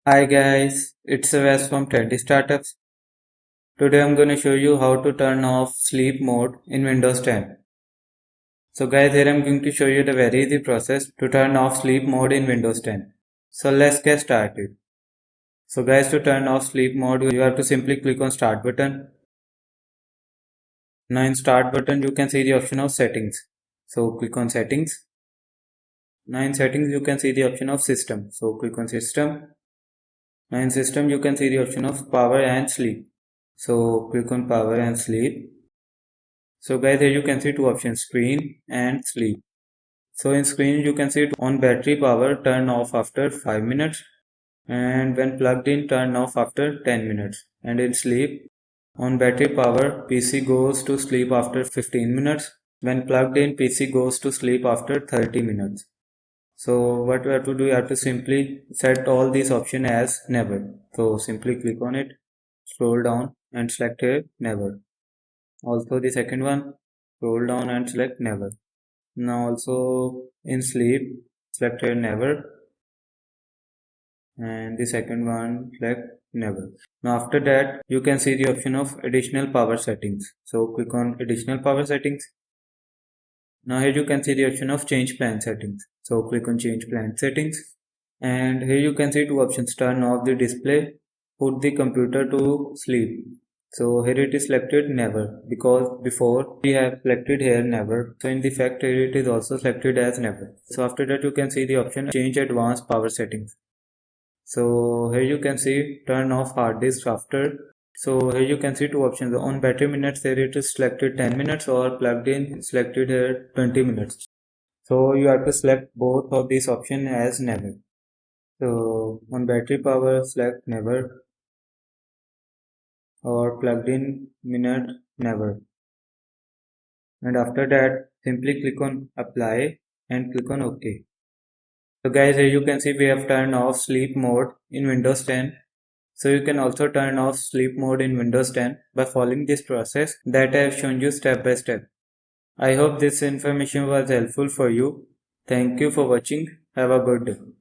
Hi guys, it's Wes from Teddy Startups. Today I'm going to show you how to turn off sleep mode in Windows 10. So guys, here I'm going to show you the very easy process to turn off sleep mode in Windows 10. So let's get started. So guys, to turn off sleep mode, you have to simply click on Start button. Now in Start button, you can see the option of Settings. So click on Settings. Now in Settings, you can see the option of System. So click on System. Now in System, you can see the option of Power and Sleep. So click on Power and Sleep. So guys, here you can see two options, screen and sleep. So in screen you can see it on battery power turn off after 5 minutes, and when plugged in turn off after 10 minutes. And in sleep, on battery power PC goes to sleep after 15 minutes. When plugged in PC goes to sleep after 30 minutes. So what we have to do, you have to simply set all these options as never. So simply click on it, scroll down and select here never. Also the second one, scroll down and select never. Now also in sleep, select here never, and the second one select never. Now after that, you can see the option of additional power settings. So click on additional power settings. Now here you can see the option of change plan settings. So click on change plan settings, and here you can see two options, turn off the display, put the computer to sleep. So here it is selected never, because before we have selected here never. So in the fact here it is also selected as never. So after that you can see the option change advanced power settings. So here you can see turn off hard disk after. So here you can see two options, on battery minutes here it is selected 10 minutes, or plugged in selected here 20 minutes. So you have to select both of these options as never. So on battery power select never, or plugged in minute never, and after that simply click on apply and click on OK. So guys, here you can see we have turned off sleep mode in Windows 10. So you can also turn off sleep mode in Windows 10 by following this process that I have shown you step by step. I hope this information was helpful for you. Thank you for watching. Have a good day.